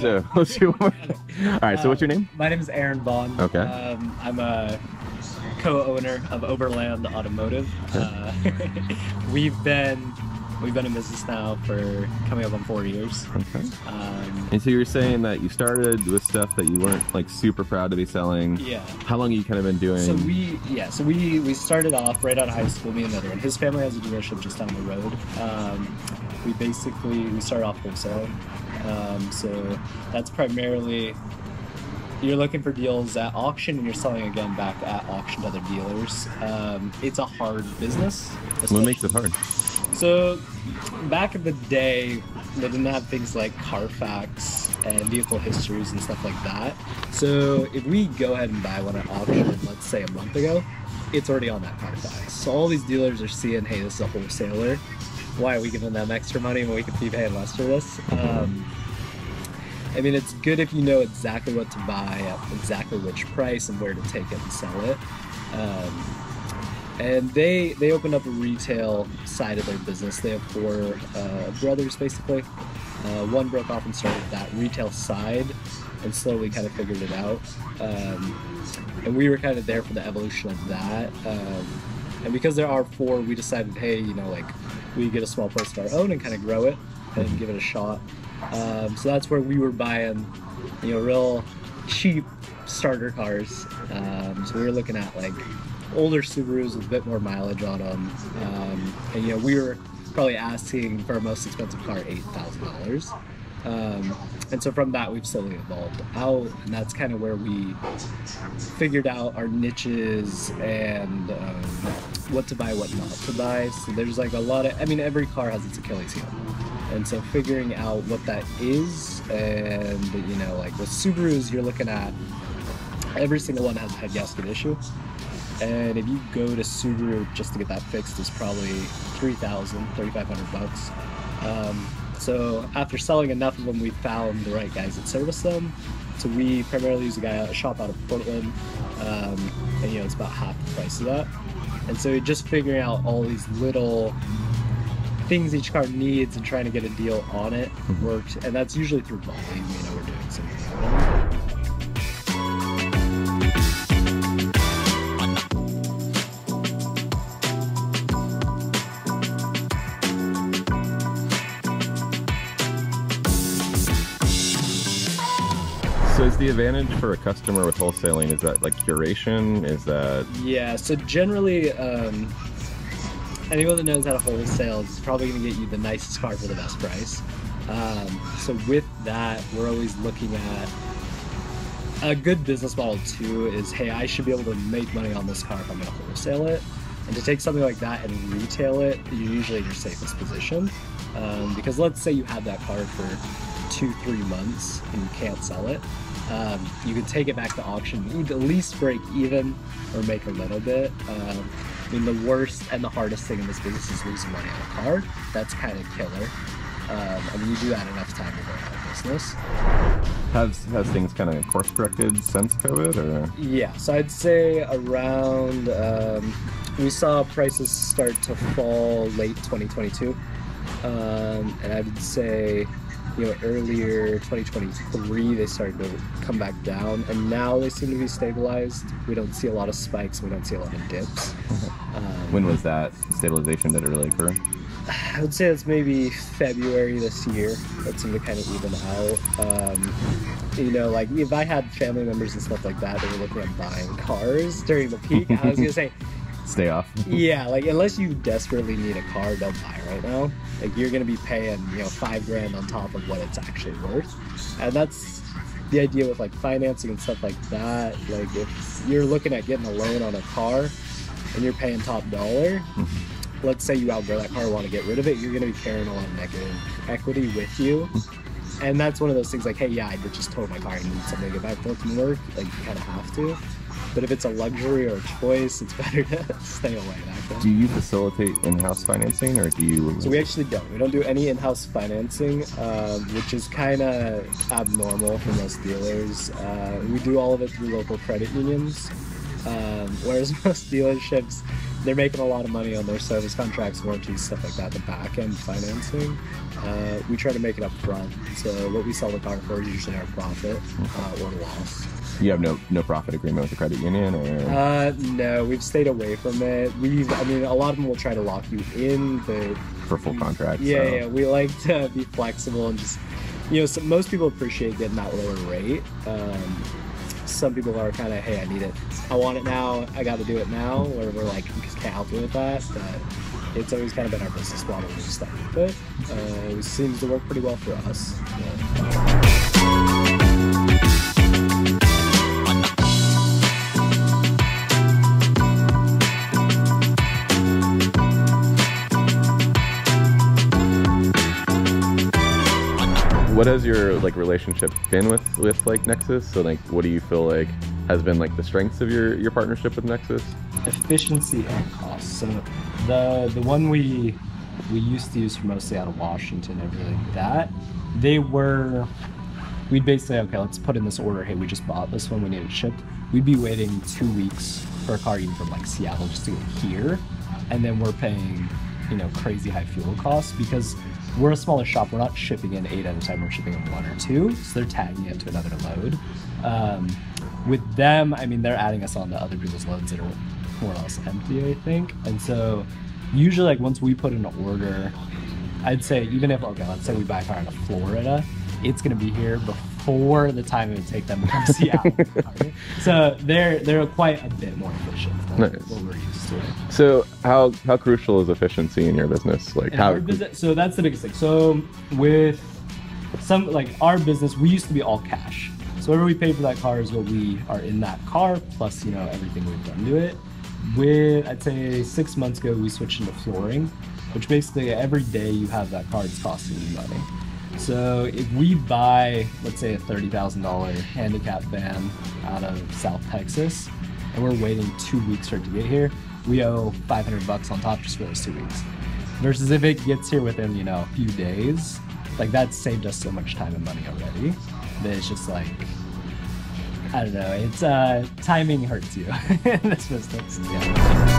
So let's do one more. All right, so what's your name? My name is Aaron Vaughn. Okay. I'm a co-owner of Overland Automotive. We've been in business now for coming up on 4 years. Okay. And so you were saying that you started with stuff that you weren't like super proud to be selling. Yeah. How long have you kind of been doing? So we started off right out of high school, me and another one. His family has a dealership just down the road. We started off wholesaling. So that's primarily, you're looking for deals at auction and you're selling again back at auction to other dealers. It's a hard business. What makes it hard? So back in the day, they didn't have things like Carfax and vehicle histories and stuff like that. So if we go ahead and buy one at auction, let's say a month ago, it's already on that Carfax. So all these dealers are seeing, hey, this is a wholesaler. Why are we giving them extra money when we could be paying less for this? I mean, it's good if you know exactly what to buy at exactly which price and where to take it and sell it. And they opened up a retail side of their business. They have 4 brothers, basically. One broke off and started that retail side and slowly kind of figured it out. And we were kind of there for the evolution of that. And because there are 4, we decided, hey, you know, like, we get a small place of our own and kind of grow it and give it a shot. So that's where we were buying, you know, real cheap starter cars. So we were looking at like older Subarus with a bit more mileage on them. And you know, we were probably asking for our most expensive car $8,000. And so from that, we've slowly evolved out, and that's kind of where we figured out our niches and what to buy, what not to buy. So there's like a lot of, I mean, every car has its Achilles heel. And so figuring out what that is, and you know, like with Subarus, you're looking at every single one has a head gasket issue. And if you go to Subaru just to get that fixed, it's probably $3,500. So after selling enough of them, we found the right guys that service them. So we primarily use a shop out of Portland, and you know, it's about half the price of that. And so just figuring out all these little things each car needs and trying to get a deal on it worked. And that's usually through volume, you know, we're doing something. So is the advantage for a customer with wholesaling, is that like curation? Is that... Yeah, so generally, anyone that knows how to wholesale is probably going to get you the nicest car for the best price. So with that, we're always looking at a good business model too is, hey, I should be able to make money on this car if I'm going to wholesale it. And to take something like that and retail it, you're usually in your safest position. Because let's say you have that car for 2-3 months and you can't sell it. You can take it back to auction, you can at least break even or make a little bit. I mean, the worst and the hardest thing in this business is losing money on a car. That's kind of killer. I mean, you do that enough time to go out of business. Has things kind of course corrected since COVID, or? Yeah, so I'd say around, we saw prices start to fall late 2022. And I would say, you know, earlier 2023 they started to come back down, and now they seem to be stabilized. We don't see a lot of spikes, we don't see a lot of dips. When was that stabilization? Did it really occur? I would say it's maybe February this year that seemed to kind of even out. You know, like if I had family members and stuff like that that were looking at buying cars during the peak, I was gonna say stay off. Yeah, like unless you desperately need a car, don't buy right now. Like you're gonna be paying, you know, $5,000 on top of what it's actually worth. And that's the idea with like financing and stuff like that. Like if you're looking at getting a loan on a car and you're paying top dollar, let's say you outgrow that car and want to get rid of it, you're gonna be carrying a lot of negative equity with you. And that's one of those things like, hey, yeah, I just told my car I need something to get back to work. Like you kind of have to. But if it's a luxury or a choice, it's better to stay away. Do you facilitate in-house financing, or do you? So we actually don't. We don't do any in-house financing, which is kind of abnormal for most dealers. We do all of it through local credit unions. Whereas most dealerships, they're making a lot of money on their service contracts, warranties, stuff like that, the back end financing. We try to make it up front. So what we sell the car for is usually our profit or loss. You have no profit agreement with the credit union, or? No, we've stayed away from it. I mean, a lot of them will try to lock you in, but For full contracts. yeah, so. yeah, we like to be flexible and just, so most people appreciate getting that lower rate. Some people are kind of, hey, I need it, I want it now, I got to do it now, or we're like, okay, I'll do with that. But it's always kind of been our business model when we started with it. It seems to work pretty well for us. What has your relationship been with like Nexus? So like, what do you feel like has been like the strengths of your partnership with Nexus? Efficiency and cost. So the one we used to use for mostly out of Washington and everything like that, we'd basically, okay, let's put in this order. Hey, we just bought this one, we need it shipped. We'd be waiting 2 weeks for a car even from like Seattle just to get here, and then we're paying crazy high fuel costs because we're a smaller shop. We're not shipping in 8 at a time, we're shipping in 1 or 2, so they're tagging it to another load. With them, I mean, they're adding us on to other people's loads that are more or less empty, I think. And so usually like once we put in an order, I'd say even if, okay, let's say we buy a car in Florida, it's gonna be here before the time it would take them from Seattle. So they're quite a bit more efficient than what we're used to. So how crucial is efficiency in your business? Like So that's the biggest thing. So with our business, we used to be all cash. So whatever we pay for that car is what we are in that car, plus everything we've done to it. I'd say 6 months ago, we switched into flooring, which basically every day you have that car, it's costing you money. So if we buy, let's say, a $30,000 handicap van out of South Texas, and we're waiting 2 weeks for it to get here, we owe $500 on top just for those 2 weeks. Versus if it gets here within, a few days, like that's saved us so much time and money already that it's just like, I don't know, it's timing hurts you in this business. Yeah.